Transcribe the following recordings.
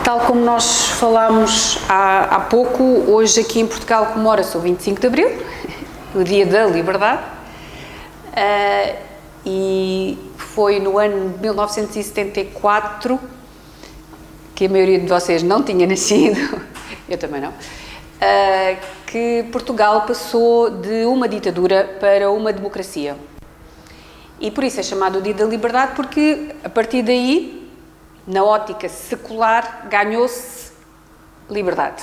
Tal como nós falámos há pouco, hoje aqui em Portugal comemora-se o 25 de Abril, o Dia da Liberdade, e foi no ano de 1974, que a maioria de vocês não tinha nascido, eu também não, que Portugal passou de uma ditadura para uma democracia. E por isso é chamado o Dia da Liberdade, porque a partir daí, na ótica secular, ganhou-se liberdade.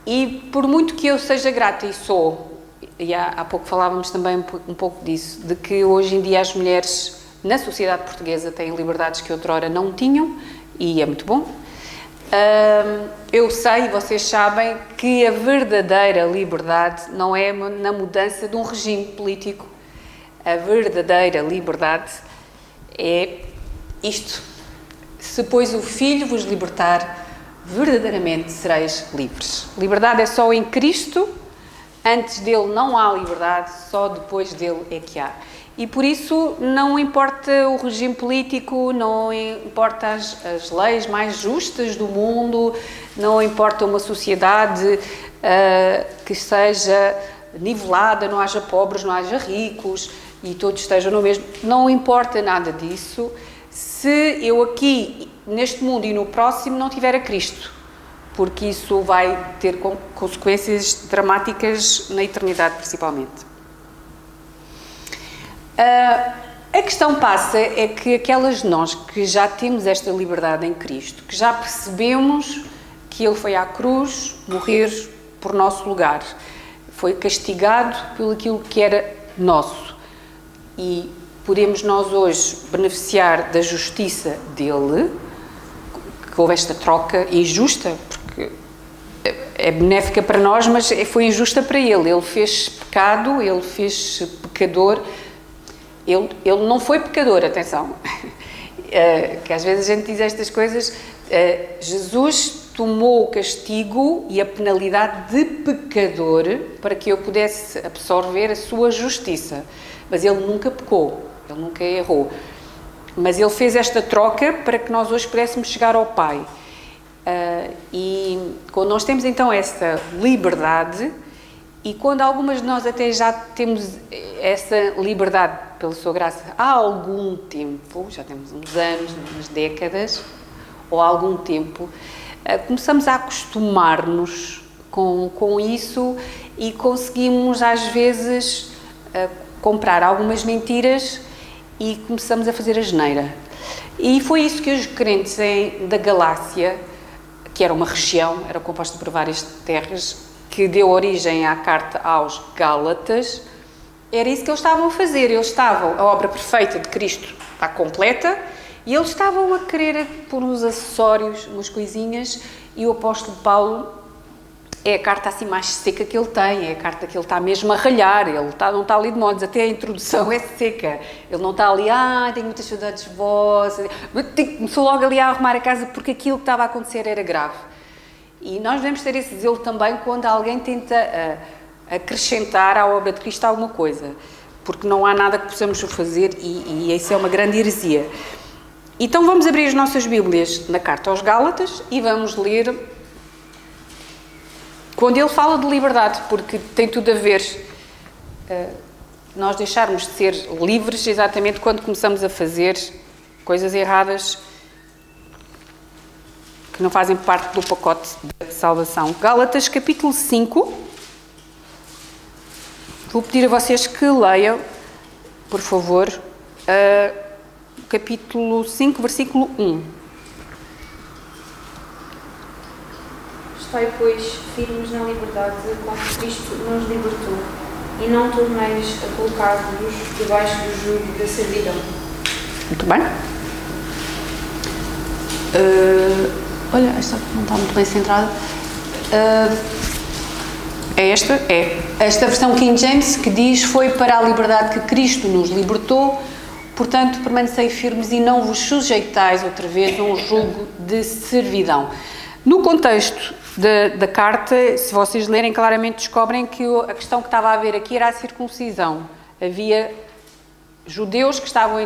E por muito que eu seja grata, e sou, e há pouco falávamos também um pouco disso, de que hoje em dia as mulheres na sociedade portuguesa têm liberdades que outrora não tinham, e é muito bom. Eu sei, e vocês sabem, que a verdadeira liberdade não é na mudança de um regime político. A verdadeira liberdade é isto. Se, pois, o Filho vos libertar, verdadeiramente sereis livres. Liberdade é só em Cristo, antes dele não há liberdade, só depois dele é que há. E por isso não importa o regime político, não importa as leis mais justas do mundo, não importa uma sociedade que seja nivelada, não haja pobres, não haja ricos e todos estejam no mesmo. Não importa nada disso se eu aqui, neste mundo e no próximo, não tiver a Cristo, porque isso vai ter consequências dramáticas na eternidade, principalmente. A questão passa é que aquelas de nós que já temos esta liberdade em Cristo, que já percebemos que Ele foi à cruz morrer por nosso lugar, foi castigado pelo aquilo que era nosso, e podemos nós hoje beneficiar da justiça dele, que houve esta troca injusta, porque é benéfica para nós, mas foi injusta para ele. Ele fez pecado, ele fez pecador. Ele não foi pecador, atenção, que às vezes a gente diz estas coisas. Jesus tomou o castigo e a penalidade de pecador para que eu pudesse absorver a sua justiça, mas ele nunca pecou. Ele nunca errou, mas ele fez esta troca para que nós hoje pudéssemos chegar ao Pai. E quando nós temos então essa liberdade, e quando algumas de nós até já temos essa liberdade pela sua graça há algum tempo, já temos uns anos, umas décadas, ou há algum tempo, começamos a acostumar-nos com isso e conseguimos às vezes comprar algumas mentiras e começamos a fazer a asneira. E foi isso que os crentes da Galácia, que era uma região, era composta por várias terras, que deu origem à carta aos Gálatas, era isso que eles estavam a fazer. Eles estavam, a obra perfeita de Cristo está completa, e eles estavam a querer pôr uns acessórios, umas coisinhas, e o apóstolo Paulo é a carta assim mais seca que ele tem, é a carta que ele está mesmo a ralhar, ele não está ali de modos, até a introdução é seca, ele não está ali, tenho muitas saudades vossas, começou logo ali a arrumar a casa porque aquilo que estava a acontecer era grave. E nós devemos ter esse zelo também quando alguém tenta acrescentar à obra de Cristo alguma coisa, porque não há nada que possamos fazer e isso é uma grande heresia. Então vamos abrir as nossas Bíblias na carta aos Gálatas e vamos ler quando ele fala de liberdade, porque tem tudo a ver nós deixarmos de ser livres exatamente quando começamos a fazer coisas erradas que não fazem parte do pacote de salvação. Gálatas capítulo 5. Vou pedir a vocês que leiam, por favor, capítulo 5, versículo 1. Estai, pois, firmes na liberdade com que Cristo nos libertou, e não torneis a colocar-vos debaixo do jugo da servidão. Muito bem. Olha, esta não está muito bem centrada. É esta? É. Esta versão King James que diz: foi para a liberdade que Cristo nos libertou, portanto permanecei firmes e não vos sujeitais outra vez a um jugo de servidão. No contexto da carta, se vocês lerem claramente, descobrem que a questão que estava a haver aqui era a circuncisão. Havia judeus que estavam a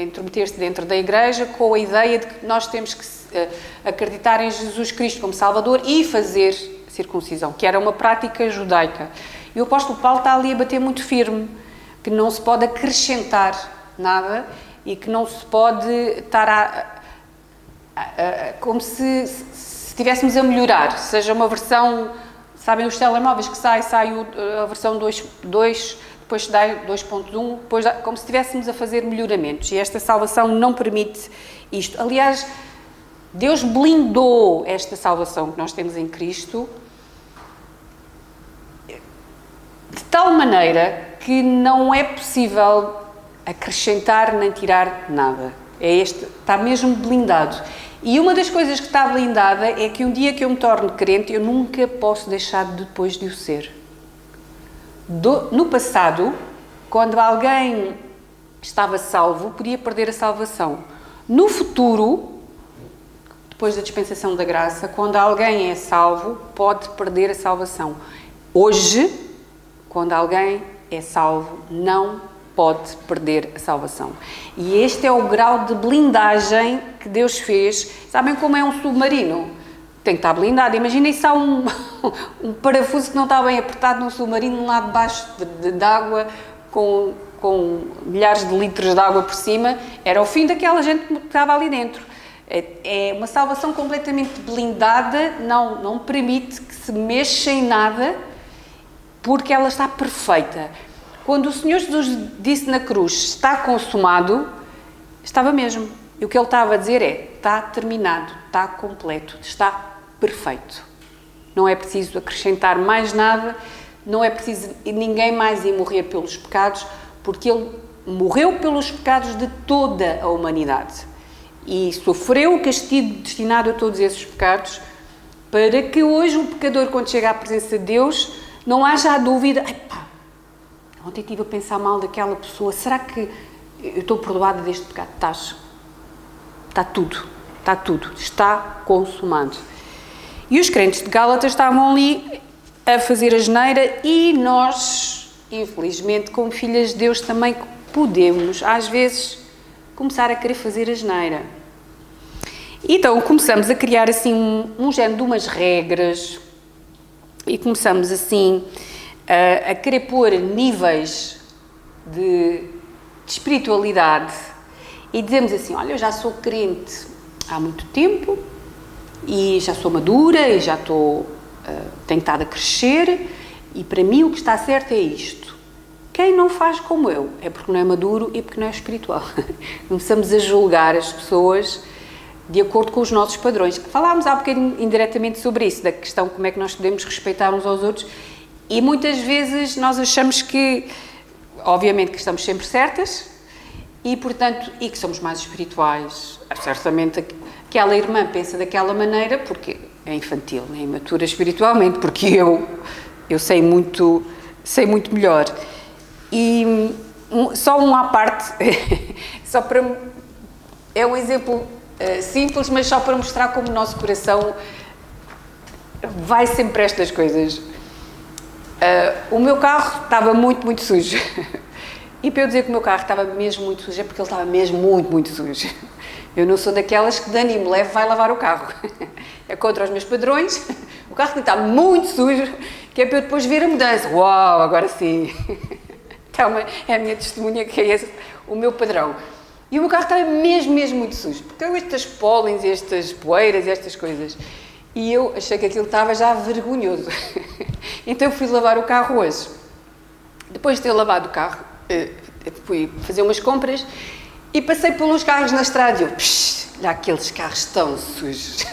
intrometer-se dentro da igreja com a ideia de que nós temos que acreditar em Jesus Cristo como Salvador e fazer circuncisão, que era uma prática judaica. E o apóstolo Paulo está ali a bater muito firme, que não se pode acrescentar nada e que não se pode estar como se estivéssemos a melhorar, seja uma versão, sabem os telemóveis que sai a versão 2.2, depois dá 2.1, depois como se estivéssemos a fazer melhoramentos, e esta salvação não permite isto. Aliás, Deus blindou esta salvação que nós temos em Cristo de tal maneira que não é possível acrescentar nem tirar nada. Está mesmo blindado. E uma das coisas que está blindada é que um dia que eu me torne crente, eu nunca posso deixar depois de o ser. No passado, quando alguém estava salvo, podia perder a salvação. No futuro, depois da dispensação da graça, quando alguém é salvo, pode perder a salvação. Hoje, quando alguém é salvo, não pode perder a salvação. E este é o grau de blindagem que Deus fez. Sabem como é um submarino? Tem que estar blindado. Imaginem se há um parafuso que não está bem apertado num submarino lá debaixo de água, com milhares de litros de água por cima. Era o fim daquela gente que estava ali dentro. É uma salvação completamente blindada, não permite que se mexa em nada, porque ela está perfeita. Quando o Senhor Jesus disse na cruz, está consumado, estava mesmo. E o que ele estava a dizer está terminado, está completo, está perfeito. Não é preciso acrescentar mais nada, não é preciso ninguém mais ir morrer pelos pecados, porque ele morreu pelos pecados de toda a humanidade. E sofreu o castigo destinado a todos esses pecados, para que hoje o pecador, quando chega à presença de Deus, não haja a dúvida, ontem estive a pensar mal daquela pessoa, será que eu estou perdoada deste pecado? Estás. Está tudo, está consumado. E os crentes de Gálatas estavam ali a fazer a geneira e nós, infelizmente, como filhas de Deus, também podemos, às vezes, começar a querer fazer a geneira. Então, começamos a criar assim um género de umas regras e começamos assim a querer pôr níveis de espiritualidade e dizemos assim, olha, eu já sou crente há muito tempo e já sou madura e já tenho estado a crescer e para mim o que está certo é isto. Quem não faz como eu é porque não é maduro e porque não é espiritual. Começamos a julgar as pessoas de acordo com os nossos padrões. Falámos há bocadinho indiretamente sobre isso, da questão como é que nós podemos respeitar uns aos outros e muitas vezes nós achamos que, obviamente que estamos sempre certas e, portanto, e que somos mais espirituais. Certamente aquela irmã pensa daquela maneira porque é infantil, é imatura espiritualmente, porque eu sei muito melhor. E só um à parte, é um exemplo simples, mas só para mostrar como o nosso coração vai sempre a estas coisas. O meu carro estava muito sujo. E para eu dizer que o meu carro estava mesmo muito sujo é porque ele estava mesmo muito sujo. Eu não sou daquelas que dando e me leve vai lavar o carro. É contra os meus padrões. O carro está muito sujo, que é para eu depois ver a mudança. Uau, agora sim. Então, é a minha testemunha que é esse o meu padrão. E o meu carro estava mesmo muito sujo. Porque eu estas pólens, estas poeiras, estas coisas. E eu achei que aquilo estava já vergonhoso. Então eu fui lavar o carro hoje. Depois de ter lavado o carro, fui fazer umas compras e passei pelos carros na estrada e eu, olha aqueles carros tão sujos.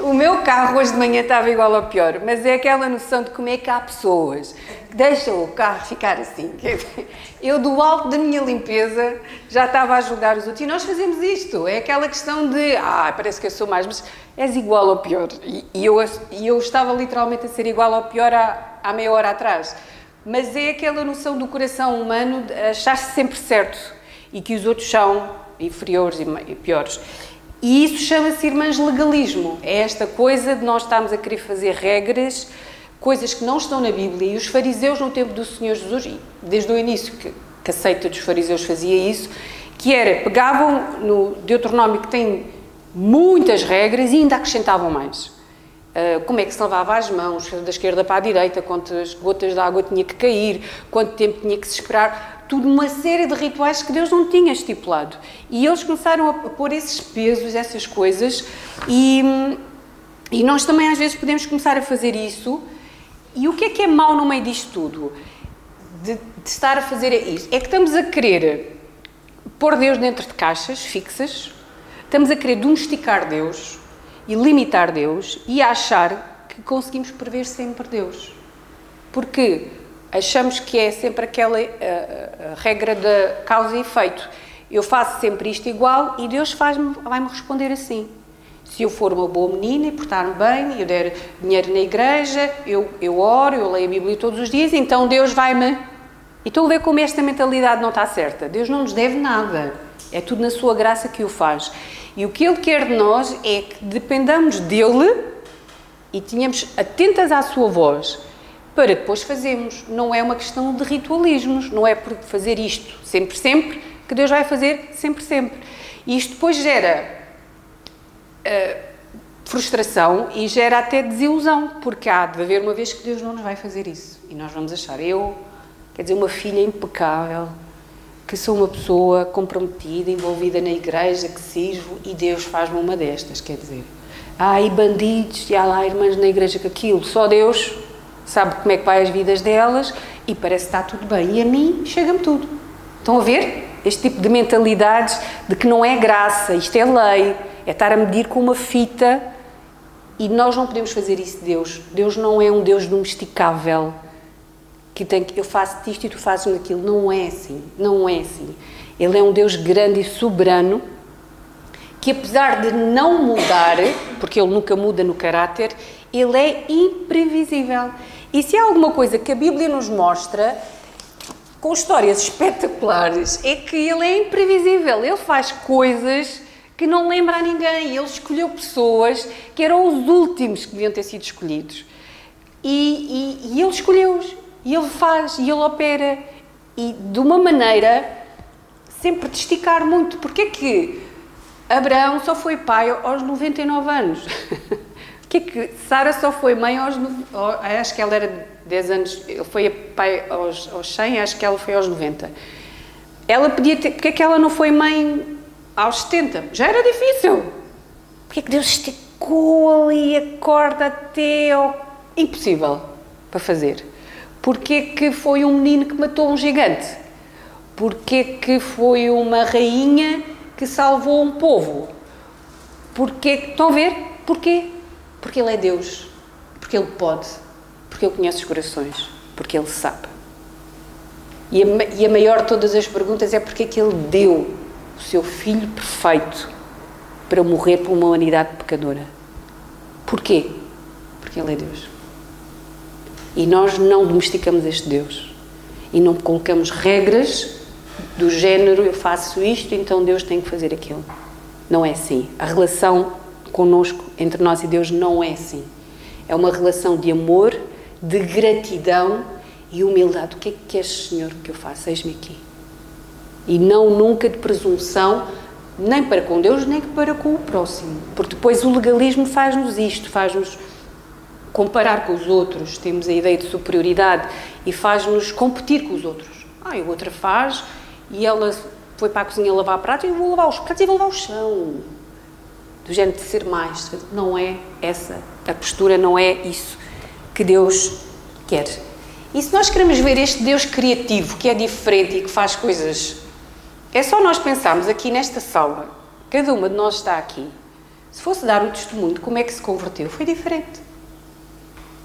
O meu carro hoje de manhã estava igual ao pior, mas é aquela noção de como é que há pessoas que deixam o carro ficar assim. Eu, do alto da minha limpeza, já estava a julgar os outros. E nós fazemos isto. É aquela questão de, parece que eu sou mais, mas és igual ao pior. E eu estava literalmente a ser igual ao pior há meia hora atrás. Mas é aquela noção do coração humano de achar-se sempre certo e que os outros são inferiores e piores. E isso chama-se, irmãs, legalismo. É esta coisa de nós estarmos a querer fazer regras, coisas que não estão na Bíblia. E os fariseus, no tempo do Senhor Jesus, e desde o início, que que a seita dos fariseus fazia isso, que era, pegavam no Deuteronômio, que tem muitas regras, e ainda acrescentavam mais. Como é que se lavava as mãos, da esquerda para a direita, quantas gotas de água tinha que cair, quanto tempo tinha que se esperar, tudo uma série de rituais que Deus não tinha estipulado. E eles começaram a pôr esses pesos, essas coisas, e nós também às vezes podemos começar a fazer isso. E o que é mau no meio disto tudo? De estar a fazer isso? É que estamos a querer pôr Deus dentro de caixas fixas, estamos a querer domesticar Deus e limitar Deus e a achar que conseguimos prever sempre Deus. Porque achamos que é sempre aquela regra de causa e efeito. Eu faço sempre isto igual e Deus vai-me responder assim. Se eu for uma boa menina e portar-me bem, eu der dinheiro na igreja, eu oro, eu leio a Bíblia todos os dias, então Deus vai-me... E estão a ver como esta mentalidade não está certa. Deus não nos deve nada. É tudo na sua graça que o faz. E o que Ele quer de nós é que dependamos dEle e tenhamos atentas à sua voz para depois fazermos. Não é uma questão de ritualismos, não é por fazer isto sempre, que Deus vai fazer sempre. E isto depois gera frustração e gera até desilusão, porque há de haver uma vez que Deus não nos vai fazer isso. E nós vamos achar, quer dizer, uma filha impecável, que sou uma pessoa comprometida, envolvida na igreja, que sirvo, e Deus faz-me uma destas, quer dizer. Há aí bandidos, e há lá irmãs na igreja que aquilo, só Deus sabe como é que vai as vidas delas, e parece que está tudo bem. E a mim, chega-me tudo. Estão a ver? Este tipo de mentalidades de que não é graça, isto é lei, é estar a medir com uma fita, e nós não podemos fazer isso de Deus. Deus não é um Deus domesticável, que eu faço isto e tu fazes aquilo. Não é assim. Ele é um Deus grande e soberano, que apesar de não mudar, porque Ele nunca muda no caráter, Ele é imprevisível. E se há alguma coisa que a Bíblia nos mostra, com histórias espetaculares, é que Ele é imprevisível. Ele faz coisas que não lembra a ninguém. Ele escolheu pessoas que eram os últimos que deviam ter sido escolhidos. E Ele escolheu-os. E Ele faz, e Ele opera, e de uma maneira sempre de esticar muito. Porquê que Abraão só foi pai aos 99 anos? Porquê que Sara só foi mãe acho que ela era 10 anos, ele foi pai aos 100, acho que ela foi aos 90. Ela podia ter, porquê que ela não foi mãe aos 70? Já era difícil. Porquê que Deus esticou ali a corda até ao impossível para fazer? Porquê que foi um menino que matou um gigante? Porquê que foi uma rainha que salvou um povo? Porquê? Estão a ver? Porquê? Porque Ele é Deus. Porque Ele pode. Porque Ele conhece os corações. Porque Ele sabe. E a maior de todas as perguntas é porque é que Ele deu o seu Filho perfeito para morrer por uma humanidade pecadora. Porquê? Porque Ele é Deus. E nós não domesticamos este Deus. E não colocamos regras do género, eu faço isto, então Deus tem que fazer aquilo. Não é assim. A relação connosco, entre nós e Deus, não é assim. É uma relação de amor, de gratidão e humildade. O que é que queres, Senhor, que eu faça? Eis-me aqui. E não nunca de presunção, nem para com Deus, nem para com o próximo. Porque depois o legalismo faz-nos isto, faz-nos comparar com os outros, temos a ideia de superioridade e faz-nos competir com os outros. A outra faz e ela foi para a cozinha lavar pratos e eu vou lavar os pratos e vou lavar o chão. Do género de ser mais. Não é essa a postura, não é isso que Deus quer. E se nós queremos ver este Deus criativo, que é diferente e que faz coisas... É só nós pensarmos aqui nesta sala, cada uma de nós está aqui, se fosse dar um testemunho de como é que se converteu, foi diferente.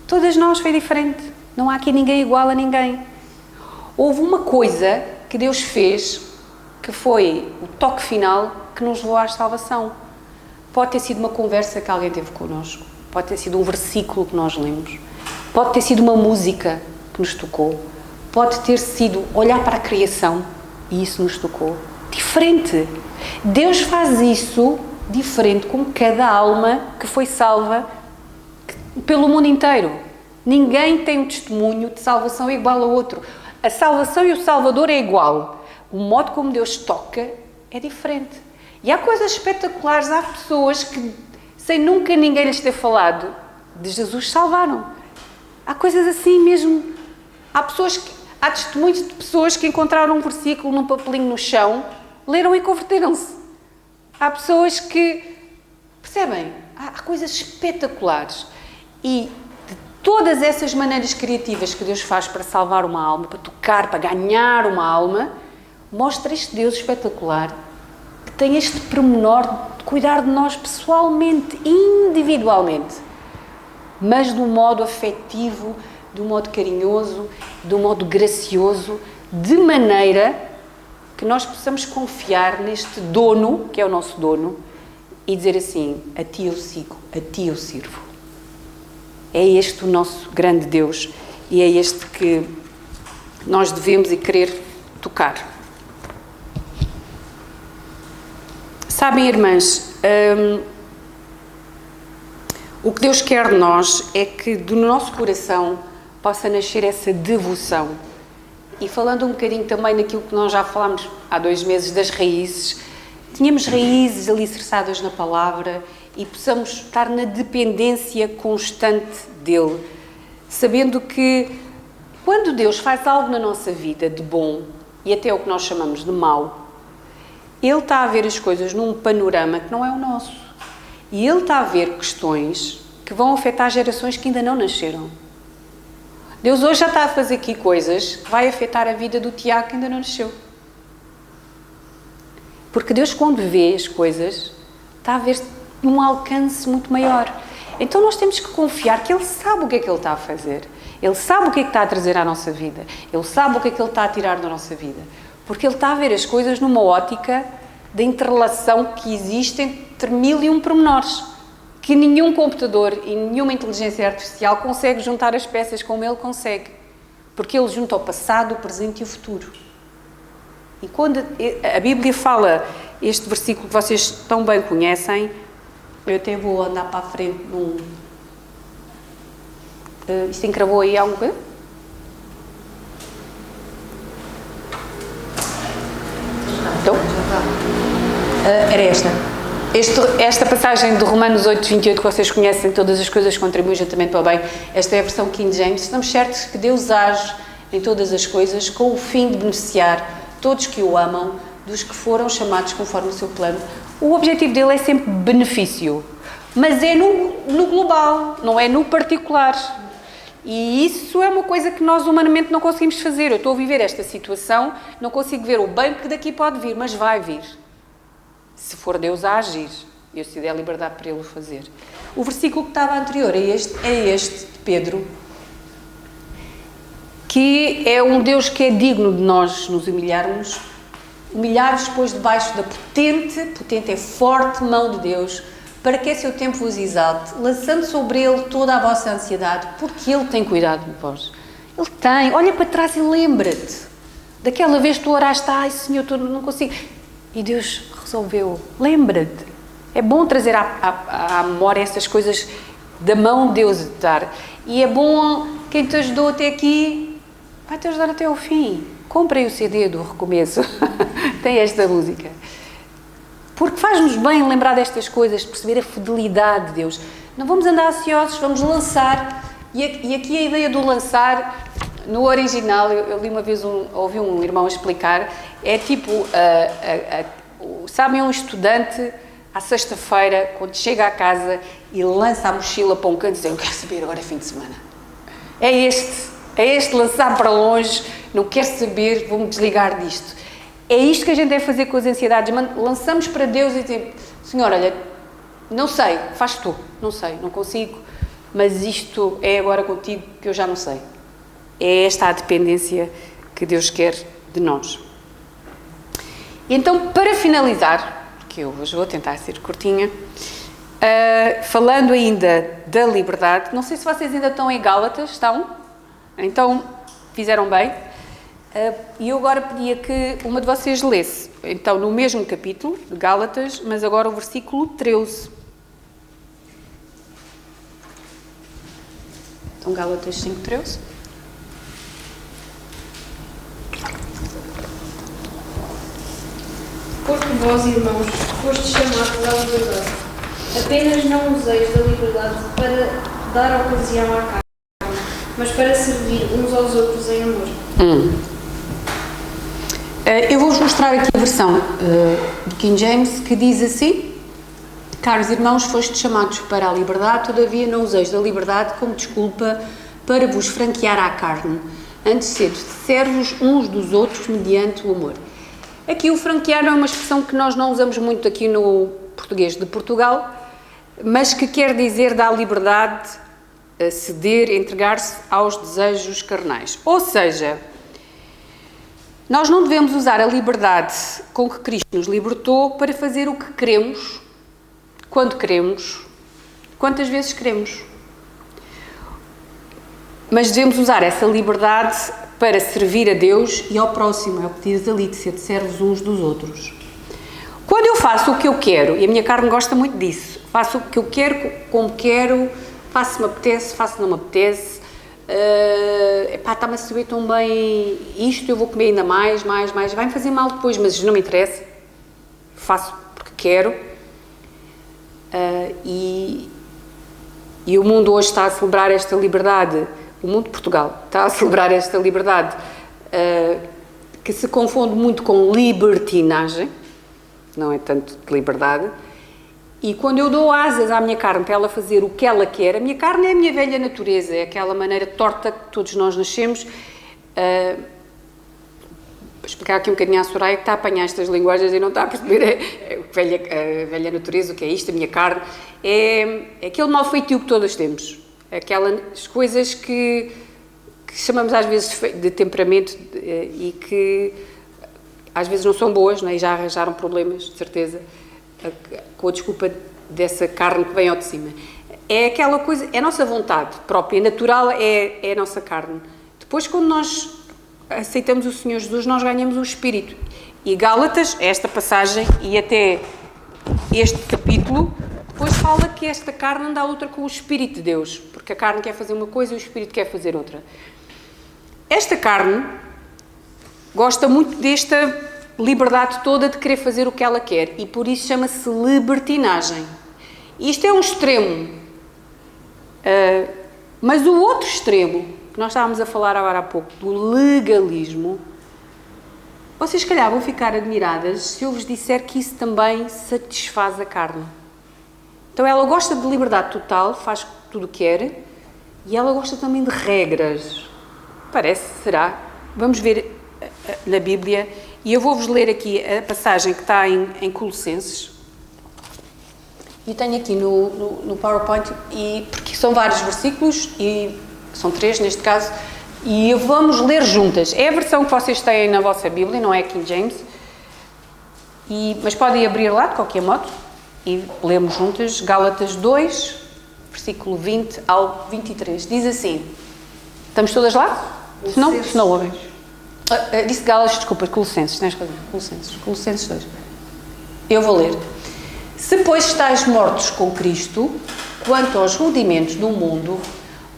Todas nós foi diferente. Não há aqui ninguém igual a ninguém. Houve uma coisa que Deus fez que foi o toque final que nos levou à salvação. Pode ter sido uma conversa que alguém teve connosco. Pode ter sido um versículo que nós lemos. Pode ter sido uma música que nos tocou. Pode ter sido olhar para a criação e isso nos tocou. Diferente. Deus faz isso diferente com cada alma que foi salva pelo mundo inteiro. Ninguém tem um testemunho de salvação igual ao outro. A salvação e o Salvador é igual. O modo como Deus toca é diferente. E há coisas espetaculares, há pessoas que, sem nunca ninguém lhes ter falado de Jesus, salvaram. Há coisas assim mesmo. Há testemunhos de pessoas que encontraram um versículo num papelinho no chão, leram e converteram-se. Há pessoas que, percebem, há coisas espetaculares. E de todas essas maneiras criativas que Deus faz para salvar uma alma, para tocar, para ganhar uma alma, mostra este Deus espetacular que tem este pormenor de cuidar de nós pessoalmente, individualmente, mas de um modo afetivo, de um modo carinhoso, de um modo gracioso, de maneira que nós possamos confiar neste dono, que é o nosso dono, e dizer assim: a ti eu sigo, a ti eu sirvo. É este o nosso grande Deus e é este que nós devemos e querer tocar. Sabem, irmãs, o que Deus quer de nós é que do nosso coração possa nascer essa devoção. E falando um bocadinho também daquilo que nós já falámos há 2 meses, das raízes, tínhamos raízes alicerçadas na palavra e possamos estar na dependência constante dele, sabendo que quando Deus faz algo na nossa vida de bom e até o que nós chamamos de mau, Ele está a ver as coisas num panorama que não é o nosso. E Ele está a ver questões que vão afetar gerações que ainda não nasceram. Deus hoje já está a fazer aqui coisas que vai afetar a vida do Tiago que ainda não nasceu. Porque Deus, quando vê as coisas, está a ver num alcance muito maior. Então nós temos que confiar que Ele sabe o que é que Ele está a fazer. Ele sabe o que é que está a trazer à nossa vida. Ele sabe o que é que Ele está a tirar da nossa vida. Porque Ele está a ver as coisas numa ótica da interrelação que existe entre 1001 pormenores, que nenhum computador e nenhuma inteligência artificial consegue juntar as peças como Ele consegue. Porque Ele junta o passado, o presente e o futuro. E quando a Bíblia fala este versículo que vocês tão bem conhecem, eu até vou andar para a frente num... isto encravou aí alguma coisa? Então? Era esta. Esta passagem de Romanos 8:28 que vocês conhecem, todas as coisas contribuem juntamente para o bem. Esta é a versão King James. Estamos certos que Deus age em todas as coisas com o fim de beneficiar todos que o amam, dos que foram chamados conforme o seu plano. O objetivo dele é sempre benefício, mas é no global, não é no particular. E isso é uma coisa que nós humanamente não conseguimos fazer. Eu estou a viver esta situação, não consigo ver o bem que daqui pode vir, mas vai vir. Se for Deus a agir, eu se der liberdade para Ele o fazer. O versículo que estava anterior é este de Pedro, que é um Deus que é digno de nós nos humilharmos, humilhar-vos, pois, debaixo da potente é forte mão de Deus, para que a seu tempo vos exalte, lançando sobre Ele toda a vossa ansiedade, porque Ele tem cuidado de vós. Ele tem. Olha para trás e lembra-te. Daquela vez tu oraste, ai Senhor, tu não consigo. E Deus resolveu. Lembra-te. É bom trazer à memória essas coisas da mão de Deus de dar. E é bom quem te ajudou até aqui, vai-te ajudar até ao fim. Comprem o CD do recomeço. Tem esta música. Porque faz-nos bem lembrar destas coisas, perceber a fidelidade de Deus. Não vamos andar ansiosos, vamos lançar. E aqui a ideia do lançar, no original, eu li uma vez, ouvi um irmão explicar, é tipo, sabem, um estudante, à sexta-feira, quando chega à casa e lança a mochila para um canto e diz, eu quero saber, agora é fim de semana. É este lançar para longe, não quero saber, vou-me desligar disto. É isto que a gente deve fazer com as ansiedades. Lançamos para Deus e dizemos, Senhor, olha, não sei, faz tu, não sei, não consigo, mas isto é agora contigo que eu já não sei. É esta a dependência que Deus quer de nós. E então, para finalizar, porque eu hoje vou tentar ser curtinha, falando ainda da liberdade, não sei se vocês ainda estão em Gálatas, estão? Então, fizeram bem. E eu agora pedia que uma de vocês lesse, então, no mesmo capítulo, de Gálatas, mas agora o versículo 13. Então, Gálatas 5:13. vós, irmãos, fostes chamados à liberdade. Apenas não useis da liberdade para dar ocasião à carne, mas para servir uns aos outros em amor. Eu vou-vos mostrar aqui a versão de King James, que diz assim: caros irmãos, fostes chamados para a liberdade, todavia não useis da liberdade como desculpa para vos franquear à carne, antes sede servos uns dos outros mediante o amor. Aqui o franquear é uma expressão que nós não usamos muito aqui no português de Portugal, mas que quer dizer dar liberdade, ceder, entregar-se aos desejos carnais. Ou seja, nós não devemos usar a liberdade com que Cristo nos libertou para fazer o que queremos, quando queremos, quantas vezes queremos. Mas devemos usar essa liberdade para servir a Deus e ao próximo, é o que diz ali, de ser servos uns dos outros. Quando eu faço o que eu quero, e a minha carne gosta muito disso, faço o que eu quero, como quero, faço se me apetece, faço se não me apetece, está-me a saber tão bem isto, eu vou comer ainda mais, vai-me fazer mal depois, mas não me interessa, faço porque quero. E o mundo hoje está a celebrar esta liberdade, o mundo de Portugal está a celebrar esta liberdade que se confunde muito com libertinagem, não é tanto de liberdade, e quando eu dou asas à minha carne para ela fazer o que ela quer, a minha carne é a minha velha natureza, é aquela maneira torta que todos nós nascemos. Para explicar aqui um bocadinho à Soraya, que está a apanhar estas linguagens e não está a perceber a velha natureza, o que é isto, a minha carne, é aquele mau feitio que todos temos, aquelas coisas que chamamos às vezes de temperamento e que às vezes não são boas, não é? E já arranjaram problemas, de certeza, com a desculpa dessa carne que vem ao de cima. É aquela coisa, é a nossa vontade própria, natural, é a nossa carne. Depois, quando nós aceitamos o Senhor Jesus, nós ganhamos o Espírito. E Gálatas, esta passagem e até este capítulo, depois fala que esta carne anda à luta com o Espírito de Deus, porque a carne quer fazer uma coisa e o Espírito quer fazer outra. Esta carne gosta muito desta liberdade toda de querer fazer o que ela quer e por isso chama-se libertinagem. Isto é um extremo, mas o outro extremo, que nós estávamos a falar agora há pouco, do legalismo, vocês se calhar vão ficar admiradas se eu vos disser que isso também satisfaz a carne. Então ela gosta de liberdade total, faz tudo o que quer, e ela gosta também de regras. Parece, será? Vamos ver na Bíblia, e eu vou-vos ler aqui a passagem que está em Colossenses. Eu tenho aqui no PowerPoint, porque são vários versículos, e são 3 neste caso, e vamos ler juntas. É a versão que vocês têm na vossa Bíblia, não é King James, mas podem abrir lá de qualquer modo, e lemos juntas. Gálatas 2, versículo 20 ao 23. Diz assim, estamos todas lá? Se não ouvem. Disse Gálatas, desculpa, Colossenses, não és razão? Colossenses 2. Eu vou ler. Se, pois, estáis mortos com Cristo, quanto aos rudimentos do mundo,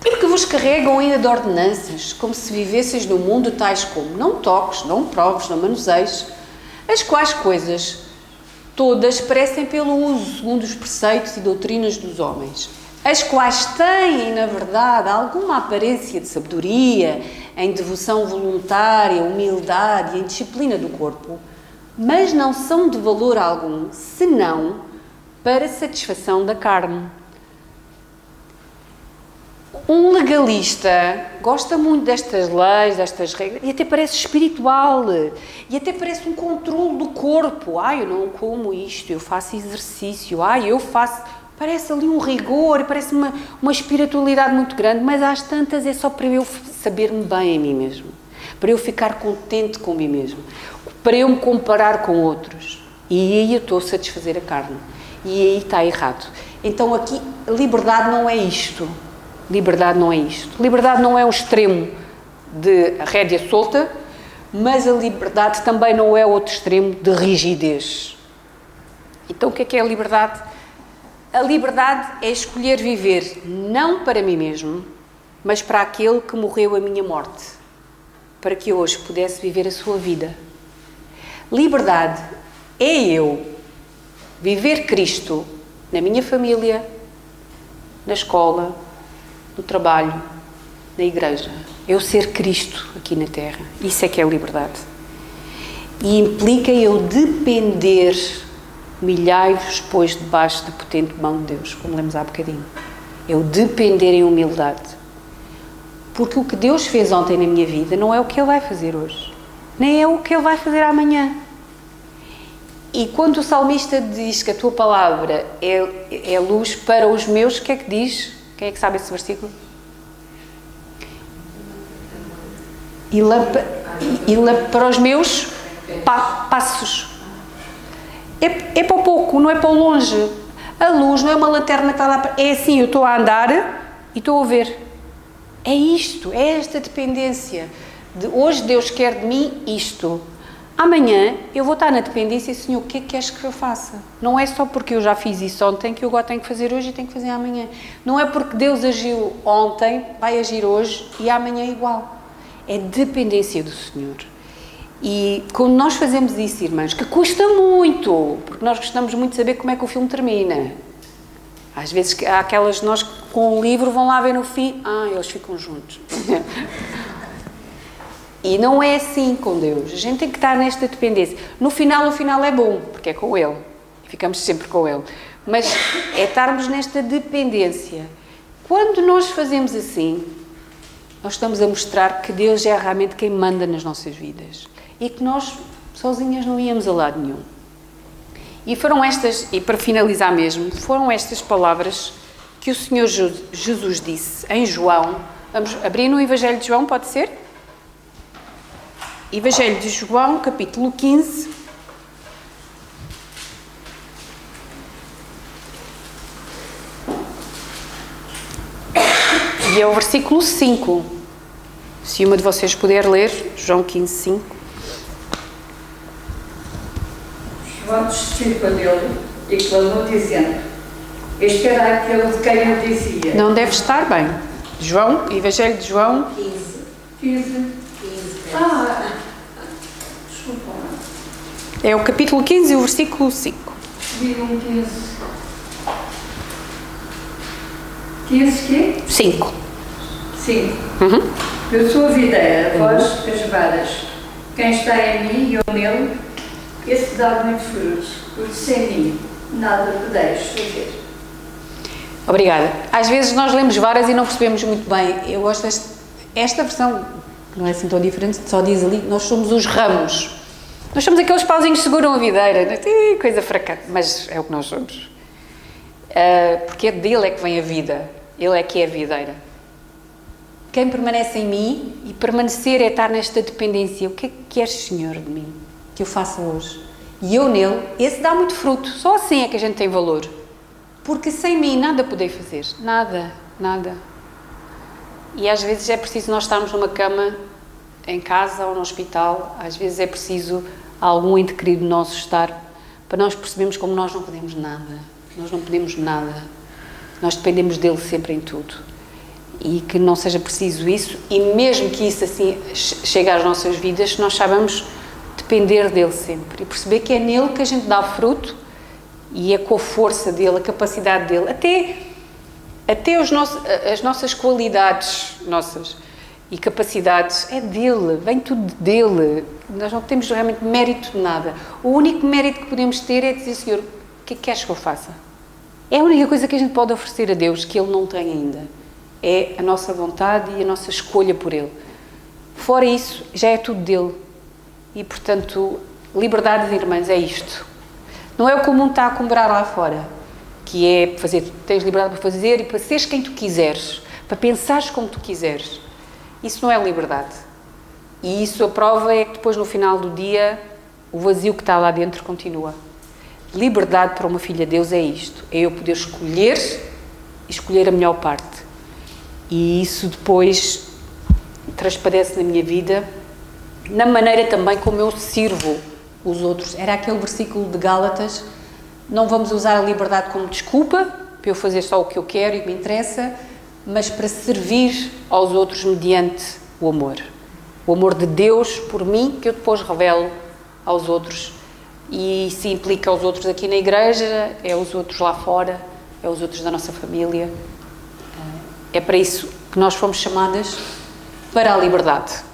porque vos carregam ainda de ordenanças, como se vivesseis no mundo, tais como não toques, não proves, não manuseis, as quais coisas todas perecem pelo uso segundo os preceitos e doutrinas dos homens, as quais têm, na verdade, alguma aparência de sabedoria, em devoção voluntária, humildade e em disciplina do corpo, mas não são de valor algum, senão para satisfação da carne. Um legalista gosta muito destas leis, destas regras, e até parece espiritual, e até parece um controle do corpo. Eu não como isto, eu faço exercício, eu faço... Parece ali um rigor, parece uma espiritualidade muito grande, mas às tantas é só para eu saber-me bem a mim mesmo, para eu ficar contente com mim mesmo, para eu me comparar com outros. E aí eu estou a satisfazer a carne. E aí está errado. Então aqui, liberdade não é isto. Liberdade não é isto. Liberdade não é um extremo de rédea solta, mas a liberdade também não é outro extremo de rigidez. Então o que é a liberdade? A liberdade é escolher viver não para mim mesmo, mas para aquele que morreu a minha morte, para que eu hoje pudesse viver a sua vida. Liberdade é eu viver Cristo na minha família, na escola, no trabalho, na igreja. Eu ser Cristo aqui na Terra. Isso é que é liberdade. E implica eu depender, humilhai-vos, pois, debaixo da potente mão de Deus, como lemos há bocadinho. Eu depender em humildade. Porque o que Deus fez ontem na minha vida não é o que Ele vai fazer hoje. Nem é o que Ele vai fazer amanhã. E quando o salmista diz que a tua palavra é luz para os meus, o que é que diz? Quem é que sabe esse versículo? E para os meus passos. É para o pouco, não é para o longe. A luz não é uma lanterna que está lá. É assim, eu estou a andar e estou a ver. É isto, é esta dependência. De hoje Deus quer de mim isto. Amanhã eu vou estar na dependência, Senhor, o que é que queres que eu faça? Não é só porque eu já fiz isso ontem que eu agora tenho que fazer hoje e tenho que fazer amanhã. Não é porque Deus agiu ontem, vai agir hoje e amanhã igual. É dependência do Senhor. E quando nós fazemos isso, irmãs, que custa muito, porque nós gostamos muito de saber como é que o filme termina. Às vezes há aquelas nós que com o livro vão lá ver no fim, eles ficam juntos. E não é assim com Deus. A gente tem que estar nesta dependência. No final, o final é bom, porque é com Ele. Ficamos sempre com Ele. Mas é estarmos nesta dependência. Quando nós fazemos assim, nós estamos a mostrar que Deus é realmente quem manda nas nossas vidas. E que nós, sozinhas, não íamos a lado nenhum. E foram estas, e para finalizar mesmo, foram estas palavras que o Senhor Jesus disse em João. Vamos abrir no Evangelho de João, pode ser? Evangelho de João, capítulo 15. E é o versículo 5. Se uma de vocês puder ler, João 15, 5. João testificou dele e clamou dizendo: este era aquele de quem eu dizia. Não deve estar bem. João, Evangelho de João 15. Desculpa. É o capítulo 15 e o versículo 5. Digam 15. 15 quê? 5. 5. Eu sou a videira, vós as varas. Quem está em mim e eu nele, esse dá muito frutos, porque sem mim nada podeis fazer. Obrigada. Às vezes nós lemos varas e não percebemos muito bem. Eu gosto esta versão, não é assim tão diferente, só diz ali, nós somos os ramos. Nós somos aqueles pauzinhos que seguram a videira. Coisa fraca, mas é o que nós somos. Porque dele é que vem a vida. Ele é que é a videira. Quem permanece em mim, e permanecer é estar nesta dependência. O que é que queres, Senhor, de mim? Que eu faça hoje? E eu nele, esse dá muito fruto. Só assim é que a gente tem valor. Porque sem mim nada podei fazer. Nada, nada. E às vezes é preciso nós estarmos numa cama, em casa ou no hospital. Às vezes é preciso algum ente querido nosso estar, para nós percebermos como nós não podemos nada. Nós não podemos nada. Nós dependemos dele sempre em tudo. E que não seja preciso isso, e mesmo que isso assim chegue às nossas vidas, nós saibamos depender dele sempre. E perceber que é nele que a gente dá fruto, e é com a força dele, a capacidade dele, até as nossas qualidades nossas e capacidades, é dele, vem tudo dele. Nós não temos realmente mérito de nada. O único mérito que podemos ter é dizer: Senhor, o que é que queres que eu faça? É a única coisa que a gente pode oferecer a Deus, que Ele não tem ainda. É a nossa vontade e a nossa escolha por Ele. Fora isso, já é tudo dele. E, portanto, liberdade, irmãs, é isto. Não é o que o mundo está a cobrar lá fora, que é fazer, tens liberdade para fazer e para seres quem tu quiseres, para pensares como tu quiseres. Isso não é liberdade. E isso, a prova é que depois, no final do dia, o vazio que está lá dentro continua. Liberdade para uma filha de Deus é isto. É eu poder escolher e escolher a melhor parte. E isso depois transparece na minha vida, na maneira também como eu sirvo os outros. Era aquele versículo de Gálatas: não vamos usar a liberdade como desculpa para eu fazer só o que eu quero e me interessa, mas para servir aos outros mediante o amor. O amor de Deus por mim, que eu depois revelo aos outros e se implica os outros aqui na igreja, é os outros lá fora, é os outros da nossa família. É para isso que nós fomos chamadas, para a liberdade.